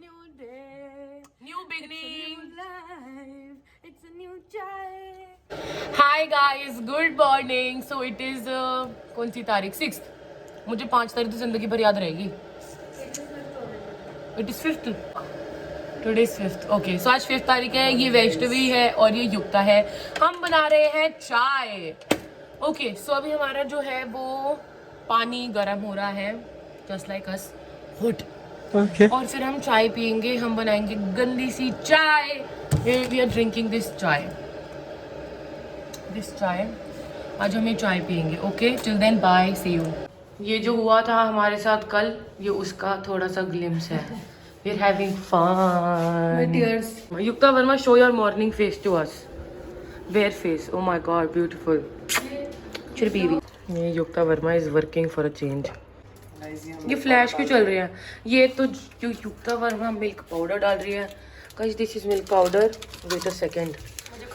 new day. New beginning. It's a new life. It's a new child. Hi guys, good morning. So it is कौन सी तारीख 6th. मुझे 5 तारीख तो जिंदगी भर याद रहेगी. It is 5th. Today is 5th. Okay, so आज 5th तारीख है. ये वैष्णवी है और ये युक्ता है. हम बना रहे हैं चाय. Okay, so अभी हमारा जो है वो पानी गर्म हो रहा है. Just like us. Hot. Okay. और फिर हम चाय पियेंगे. हम बनाएंगे गंदी सी चाय. We are drinking this चाय. This चाय. आज हम ये चाय पियेंगे. Okay, till then bye. See you. ये जो हुआ था हमारे साथ कल, ये उसका थोड़ा सा ग्लिम्स है. We're having fun. My tears. Yukta Verma, show your morning face to us. Bare face. Oh my God, beautiful. Chirpiri. ये Yukta Verma is working for a change. ये फ्लैश क्यों चल रही है? ये तो जो युक्ता वर्मा मिल्क पाउडर डाल रही है. Guys, this is milk powder. Wait a second.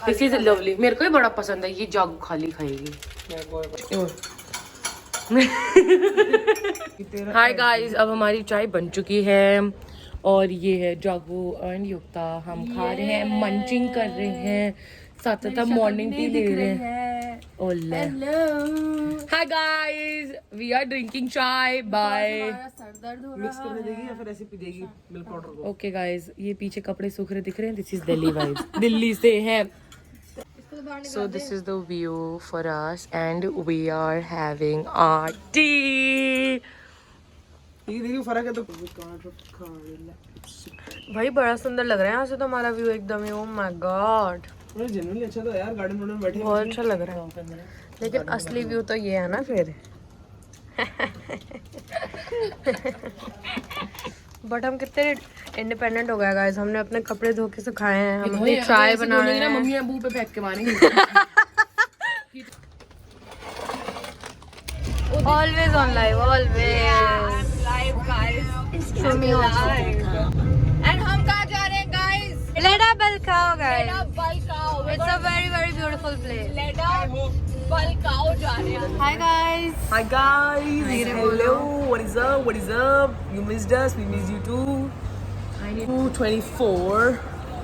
This is lovely. मेरे को ही बड़ा पसंद है. ये जागू खाली खाएगी. हाय गाइस, अब हमारी चाय बन चुकी है और ये है जागू एंड युक्ता. हम खा रहे हैं, मंचिंग कर रहे हैं, साथ साथ हम मॉर्निंग टी ले रहे हैं. ओले hi guys, we are drinking chai. Bye. सर दर्द हो मिक्स करने देगी या फिर ऐसे पी देगी मिल्क पाउडर को? ओके गाइस, ये पीछे कपड़े सूख रहे दिख रहे हैं. This is Delhi vibes. Delhi से है. So this is the view for us and we are having our tea. ये देखिए फर्क है तो भाई बड़ा सुंदर लग रहा है यहाँ से तो हमारा व्यू एकदम ही. ओह माय गॉड, जेन्युइनली अच्छा था यार. गार्डन में बैठे बहुत अच्छा लग रहा है. लेकिन असली व्यू तो ये है ना फिर. बट हम कितने इंडिपेंडेंट हो गए गाइस. हमने अपने कपड़े धो के सुखाए हैं. हम अपनी चाय बना रहे हैं. मम्मी अबू पे फेंक के मारेंगे. Always on live, always. Live guys. Show me also. And हम कहाँ जा रहे हैं guys? Leda Balkao guys. Leda Balkao. It's a very very beautiful place. Leda Balkao जा रहे हैं. Hi guys. Hi guys. Hello. What is up? What is up? You missed us. We missed you too. I need 2:24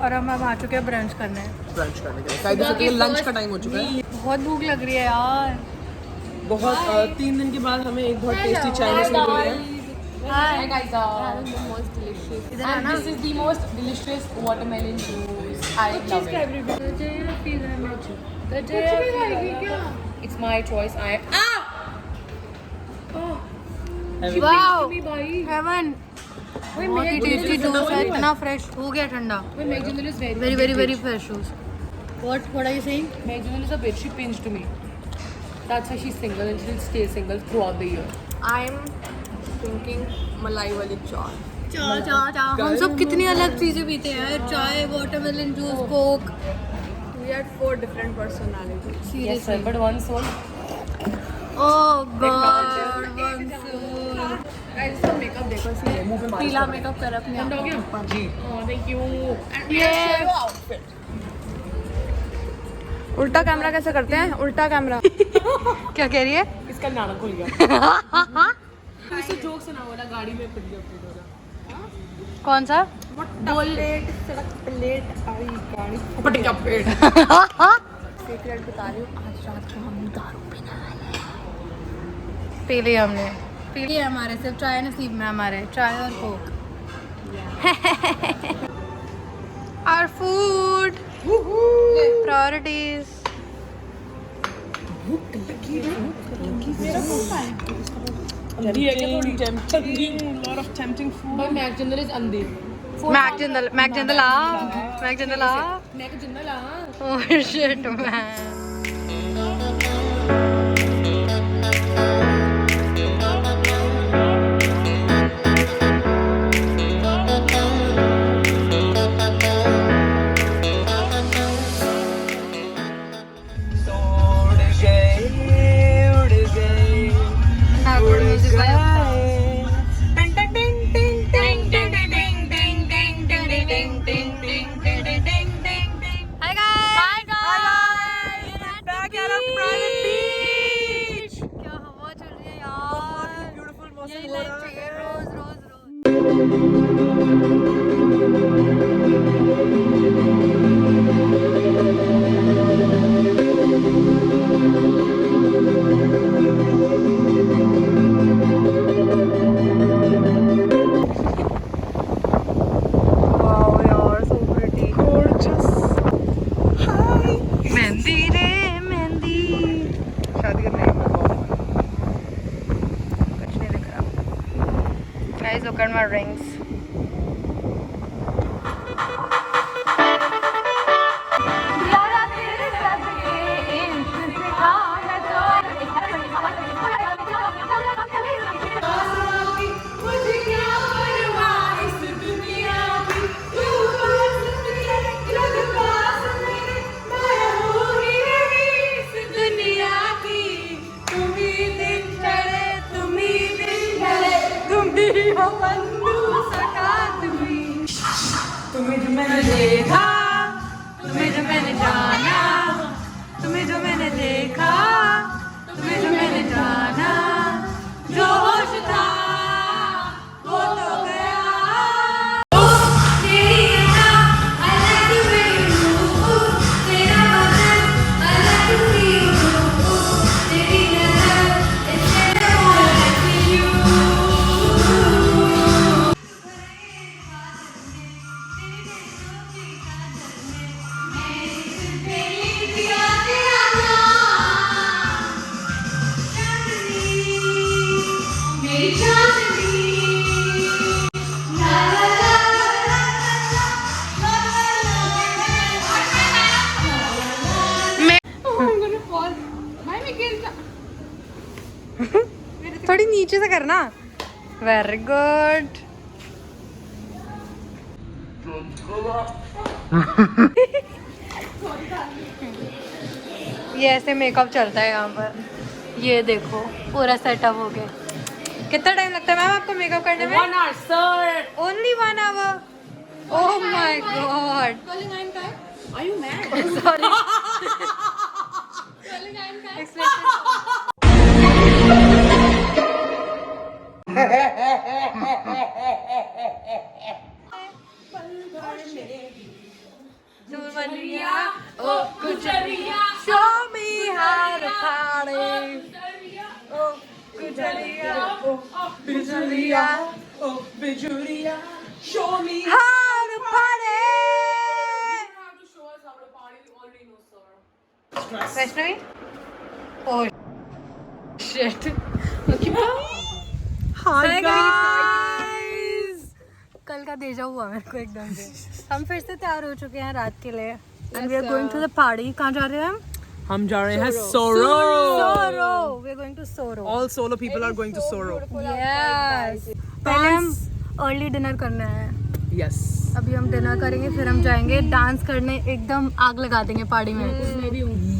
और हम अब आ चुके हैं brunch करने. Brunch करने के लिए. कायदे से लंच का टाइम हो चुका है. बहुत भूख लग रही है यार. बहुत 3 दिन के बाद हमें एक बहुत टेस्टी चाय मिल रही है. Hi guys, The most delicious. इधर है and ना. this is the most delicious watermelon juice. I love it. It's my choice. Wow. Heaven. बहुत ही टेस्टी जूस है. इतना फ्रेश हो गया ठंडा. Magdalene is Very very very fresh juice. What are you saying? Magdalene is a bitch. She pinched me. That's why she's single and she'll stay single throughout the year. I'm drinking malai wali chai. हम सब कितनी अलग चीजें पीते हैं. चाय, watermelon juice, Coke. We had 4 different personalities. Yes, sir. Seriously. But one soul. Oh god. One soul. Guys, इसका makeup देखो इसने पीला makeup कर अपने आप हो गया? जी. Oh, thank you. And we have Shero outfit. उल्टा कैमरा कैसे करते हैं? उल्टा कैमरा. क्या कह रही है? इसका नाना खुल गया. तो इसे जोक सुना वाला गाड़ी में पिट गया. कौन सा? प्लेट सड़क प्लेट आई गाड़ी. पट गया पेट. सीक्रेट बता रही हूँ, आज रात को हम दारू पीने वाले हैं. पी ली हमने. पी ली हमारे सिर्फ चाय नसीब में. हमारे चाय और Coke. Our food. Priorities. Lot of tempting food. But Mac Jinder is अंधे. Mac Jindal. Mac Jindal. Mac Jindal. Mac Jinder ला. Oh shit man. Have good music by Hi guys. look at my rings. तुम्हें जो मैंने देखा, तुम्हें जो मैंने जाना, तुम्हें जो मैंने देखा, तुम्हें जो मैंने जाना, जो होश था वो तो गया। तेरी अदा अलग मेरी रूह, तेरा बदन अलग सी रूह, तेरी नजर इससे अलग यू। थोड़ी नीचे से करना। Very good. ये ऐसे मेकअप चलता है यहाँ पर। ये देखो पूरा सेटअप हो गया। कितना टाइम लगता है मैम आपको मेकअप करने में? 1 hour, sir. Only 1 hour। Oh my God. Are you mad? Sorry. Show me how to party. Oh, Gujaria. Gujaria. Oh, Bijulia, show me. How to party. Vaishnavi? Oh, shit. Hi guys. कल का देजा हुआ मेरे को एकदम से। हम फिर से तैयार हो चुके हैं रात के लिए। And we are going to the party. कहाँ जा रहे हैं हम? हम जा रहे हैं Soro. Soro. We are going to Soro. All solo people are going to Soro. Yes. पहले हम अर्ली डिनर करना है। Yes. अभी हम डिनर करेंगे फिर हम जाएंगे डांस करने। एकदम आग लगा देंगे पार्टी में।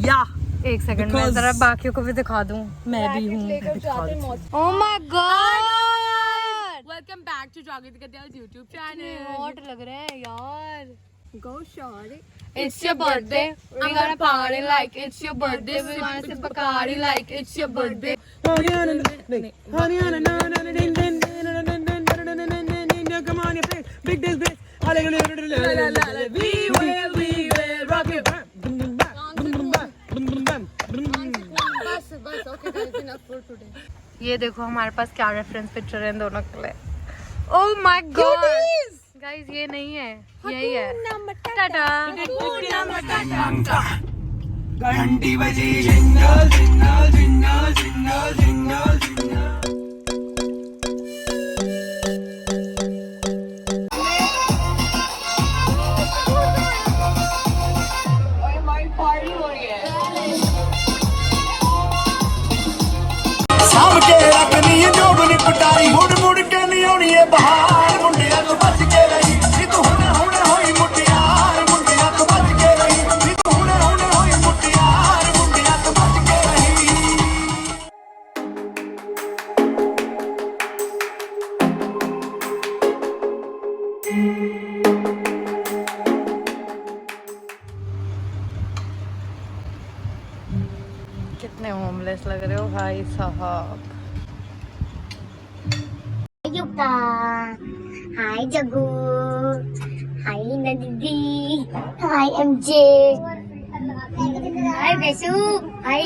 Yeah. एक सेकंड मैं जरा बाकियों को भी दिखा दूं। मैं भी हूँ। Oh my God. Welcome back to Jagriti Katyal's YouTube channel. Hot लग रहे हैं यार। Go shorty. It's your birthday. We gonna party like it's your birthday. We gonna sip Bacardi like it's your birthday. Come on, you play big this bitch. We will rock it. बस okay guys, enough for today. ये देखो हमारे पास क्या reference picture है इन दोनों के लिए। Oh my God. Guys ये नहीं है, यही है। टाटा। घंटी बजी jingle jingle jingle jingle jingle jingle. साम के रखनी है जो बनी पटारी मुड़ मुड़ के नहीं आनी है बहार मुंडिया तो बच के रही नी तू हुने हुने होई मुटियार मुंडिया तो बच के रही नी तू हुने हुने होई मुटियार मुंडिया तो बच के रही। कितने होमलेस लग रहे हो भाई साहब। Yuka. Hi Jagu. Hi Linda Didi. Hi MJ. Hi Besu. Hi.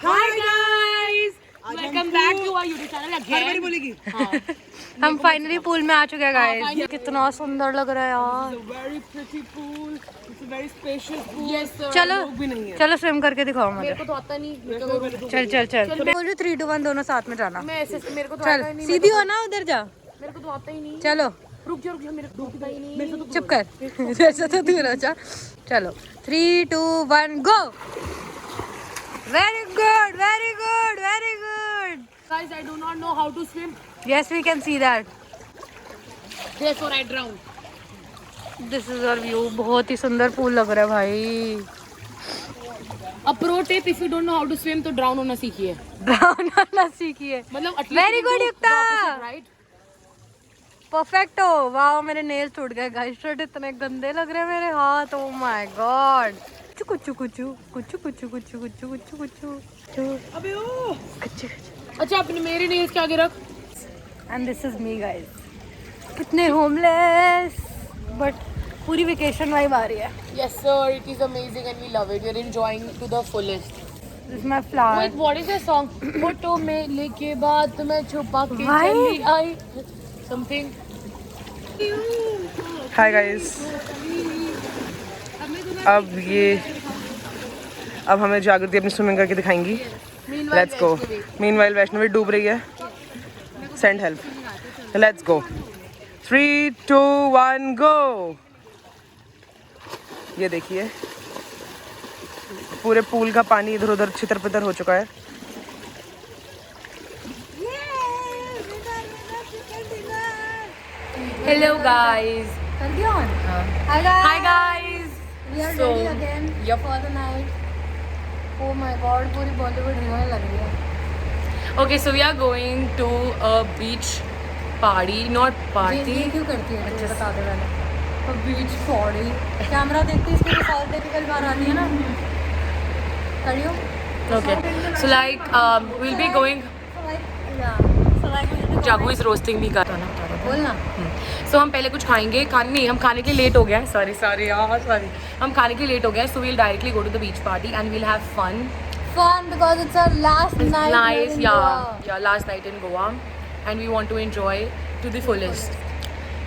Hi guys. Welcome back to our YouTube channel again. बोलेगी। हम फाइनली पूल में आ चुके हैं गाइस। कितना सुंदर लग रहा है यार। It's a very pretty pool. It's a very spacious pool. Yes sir. चलो भी नहीं है। चलो स्विम करके दिखाओ मुझे। मेरे को तो आता नहीं। चल चल चल। मैं बोल रही 3, 2, 1 दोनों साथ में जाना। मैं ऐसे मेरे को तो चल आता ही नहीं। सीधी हो ना उधर जा। मेरे को तो आता ही नहीं। चलो रुक जा मेरे को आता ही नहीं। मेरे से तो चुप कर जैसा तो दूर अच्छा। चलो 3 2 1 go. Very good very good very good. Guys, I do not know how to swim. Yes we can see that. Therefore I drown. This is our view. बहुत ही सुंदर पूल लग रहा है भाई। A pro tip, if you don't know how to swim तो drown होना सीखिए। ड्राउन होना सीखिए। मतलब Very good, युक्ता। राइट। परफेक्टो। वाओ मेरे नेल्स टूट गए गाइस। शर्ट इतने गंदे लग रहे हैं मेरे हाथ। Oh my God. कुचू कुचू कुचू कुचू कुचू कुचू कुचू कुचू। अबे ओ। कुचू। अच्छा अपने मेरे नेल्स के आगे रख। And this is me guys. कितने होमलेस बट पूरी वेकेशन वाइब आ रही है। Yes sir, it is amazing and we love it. We are enjoying to the fullest. This is my flower. Wait, what is the song? Photo में लेके बात मैं छुपा के Why? चली आई। Something. Hi guys. अब हमें जागृति अपनी स्विमिंग करके दिखाएंगी। Let's go. मीनवाइल वैष्णवी डूब रही है। Send help. Let's go. 3 2 1 go. ये देखिए पूरे पूल का पानी इधर उधर छितर पितर हो चुका है। Hello guys. कर दिया on? Hi guys. We are So, ready again yep. for the night. Oh my god, पूरी बॉलीवुड हीरोइन लग रही है। Okay, so we are going to a beach party, not party. ये क्यों करती है तू बता दे पहले। बीच पॉडी कैमरा देखते इसके साथ देख के कल बार आनी है ना। करियो। Okay, so like we'll be going. Jagu is roasting भी कर रहा ना। बोलना। सो हम पहले कुछ खाएंगे। हम खाने के लिए लेट हो गया है। सॉरी यार सॉरी। हम खाने के लिए लेट हो गया है। So we'll directly go to the beach party and we'll have fun because it's our last night. nice in Goa. yeah last night in Goa and we want to enjoy to the fullest.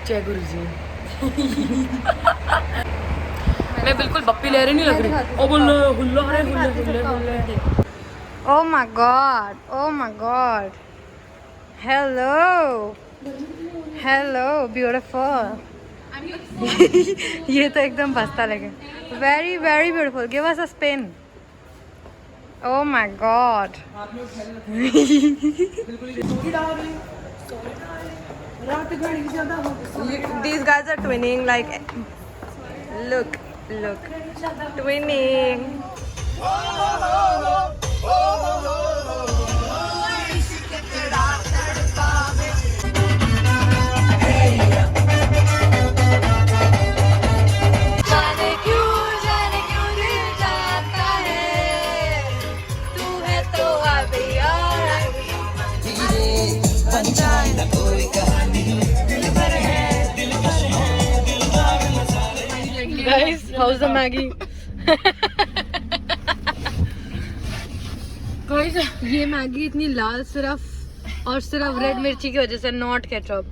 जय गुरु जी। मैं बिल्कुल बप्पी लहरें नहीं लग रही। ओ बोल हुल्ला है हुल्ले। Oh my god. Oh my god. Hello. Hello, beautiful. ये तो एकदम बस्ता लगे। Very very beautiful. Give us a spin. Oh my god. These guys are twinning like look twinning. Guys, how's the Maggie? Guys, ये Maggi इतनी लाल सिर्फ और सिर्फ रेड मिर्ची की वजह से, नॉट केचप।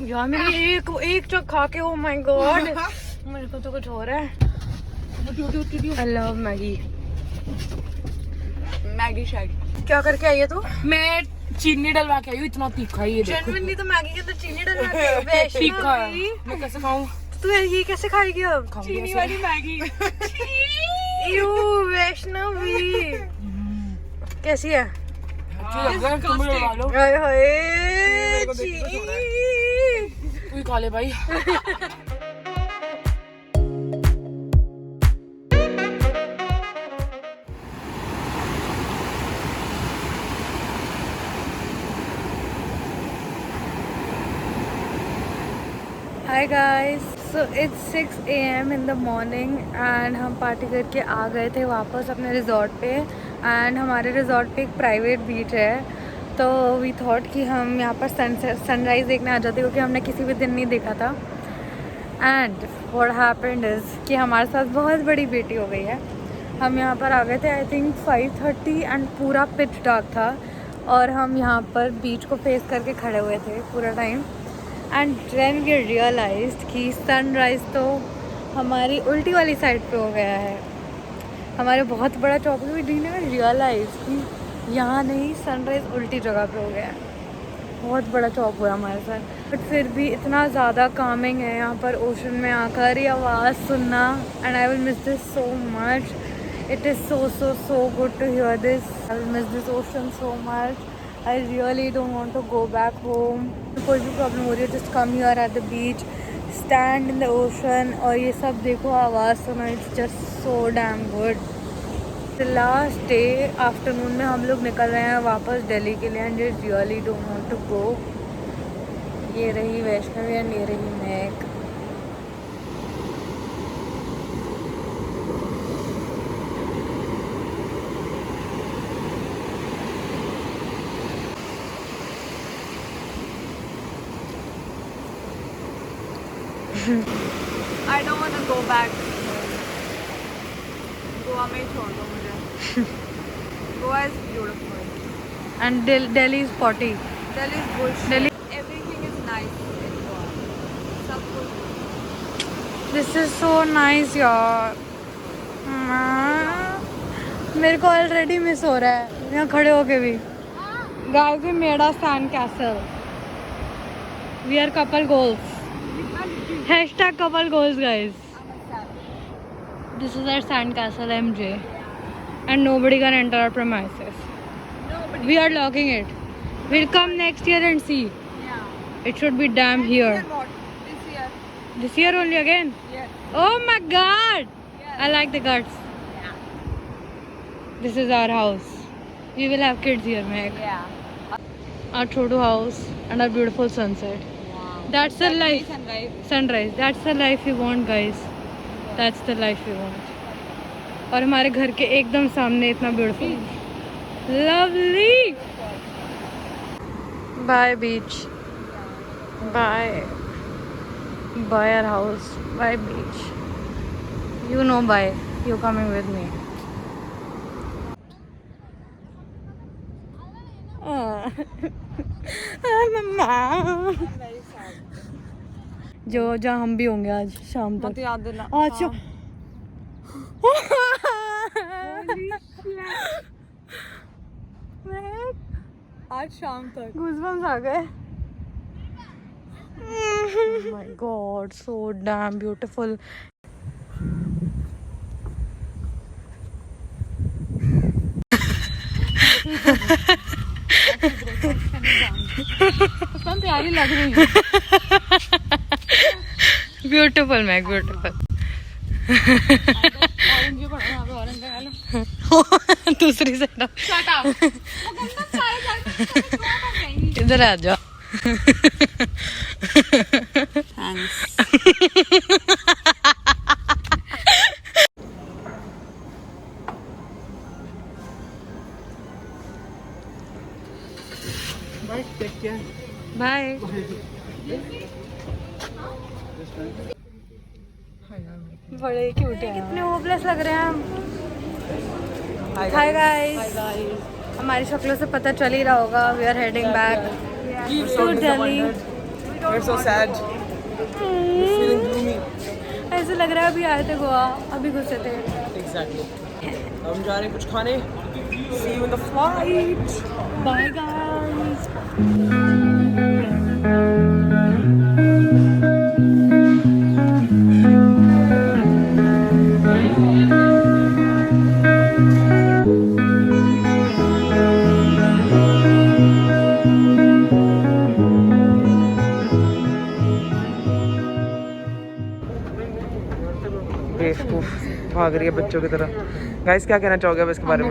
यार मेरी एक चक खा के ओ माय गॉड मेरे को तो कुछ हो रहा है। I love Maggi. Maggi Shaggy. क्या करके आई है तू? मैं चीनी डलवा के आई हूँ। इतना तीखा ही है देखो। जेन्युइनली तो मैगी के अंदर चीनी डलवा के तीखा है। मैं कैसे खाऊं? तू ये कैसे खाएगी अब? चीनी वाली मैगी। यू वैष्णवी कैसी है? अच्छी लग रहा है। तुम भी डलवा लो। हाय हाय तू ही खा ले भाई। Hi guys, so it's 6 AM in the morning and हम पार्टी करके आ गए थे वापस अपने रिजॉर्ट पे। एंड हमारे रिजॉर्ट पे एक प्राइवेट बीच है, तो वी थॉट कि हम यहाँ पर सनराइज़ देखने आ जाते क्योंकि हमने किसी भी दिन नहीं देखा था। एंड व्हाट हैपेंड इज़ कि हमारे साथ बहुत बड़ी बेटी हो गई है। हम यहाँ पर आ गए थे आई थिंक 5:30 एंड पूरा पिच डार्क था और हम यहाँ पर बीच को फेस करके खड़े हुए थे पूरा time. And then we realised कि सनराइज़ तो हमारी उल्टी वाली साइड पे हो गया है। हमारे बहुत बड़ा चौक में रियलाइज कि यहाँ नहीं, सनराइज़ उल्टी जगह पे हो गया है। बहुत बड़ा चौक हुआ हमारे साथ, बट फिर भी इतना ज़्यादा कामिंग है यहाँ पर ओशन में आकर ये आवाज़ सुनना. And I will miss this so much. It is so good to hear this. I will miss this ocean so much. I really don't want to go back home. कोई भी प्रॉब्लम हो रही है, just come here at the beach, stand in the ocean और ये सब देखो, आवाज़ सुनो. It's just so damn good. The last day afternoon में हम लोग निकल रहे हैं वापस दिल्ली के लिए. And I really don't want to go. ये रही वैष्णवी एंड ये रही Mac. I don't want to go back. Goa में ही छोड़ दो मुझे. Goa is beautiful. And Delhi is potty. Delhi is bullshit. Delhi. Everything is nice in Goa. सब कुछ. This is so nice यार. मेरे को ऑलरेडी मिस हो रहा है यहाँ खड़े होके भी. Guys, we made a sand castle. We are couple goals. Hashtag couple goals, guys. This is our sand castle, MJ. And nobody can enter our premises. Nobody. We are locking it. We'll come next year and see. Yeah. It should be damn here. Not this year. This year only again? Yes. Oh my god! Yes. I like the guts. Yeah. This is our house. We will have kids here, Meg. Yeah. Our Chodu house and our beautiful sunset. Wow. That's the life. Sunrise. Sunrise. That's the life we want, guys. That's the life we want. और हमारे घर के एकदम सामने इतना beautiful. Lovely. Bye beach. Bye. Bye our house. Bye beach. You know bye. You coming with me. Mama. जो जहाँ हम भी होंगे आज शाम तक. याद दिला. आज आज शाम तक. Goosebumps आ गए. Oh my god, so damn beautiful. तैयारी लग रही है. Beautiful, Meg, beautiful. दूसरी साइड इधर आ जाओ. बाय. बड़े क्यूट हैं. कितने होपलेस लग रहे हैं हम. Hi guys. हमारी शक्लों से पता चल ही रहा होगा. We are heading back to Delhi. We're so sad. Feeling gloomy. ऐसे लग रहा है अभी आए थे गोवा, अभी घुसे थे. Exactly. हम जा रहे हैं कुछ खाने. See you in the flight. Bye guys. बेवकूफ भाग रही है बच्चों की तरह. गाइस क्या कहना चाहोगे अब इसके बारे में?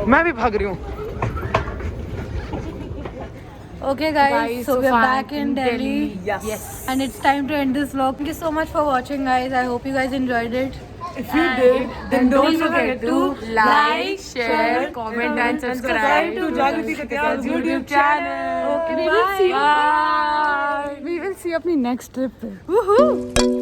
मैं भी भाग रही हूँ. Okay guys, so we're back in Delhi. Yes. And it's time to end this vlog. Thank you so much for watching, guys. I hope you guys enjoyed it. If you did, then don't forget to like, share, comment and subscribe to Jagriti Katyal's YouTube channel. Okay, bye. Bye. We will see अपनी next trip पे. Woohoo!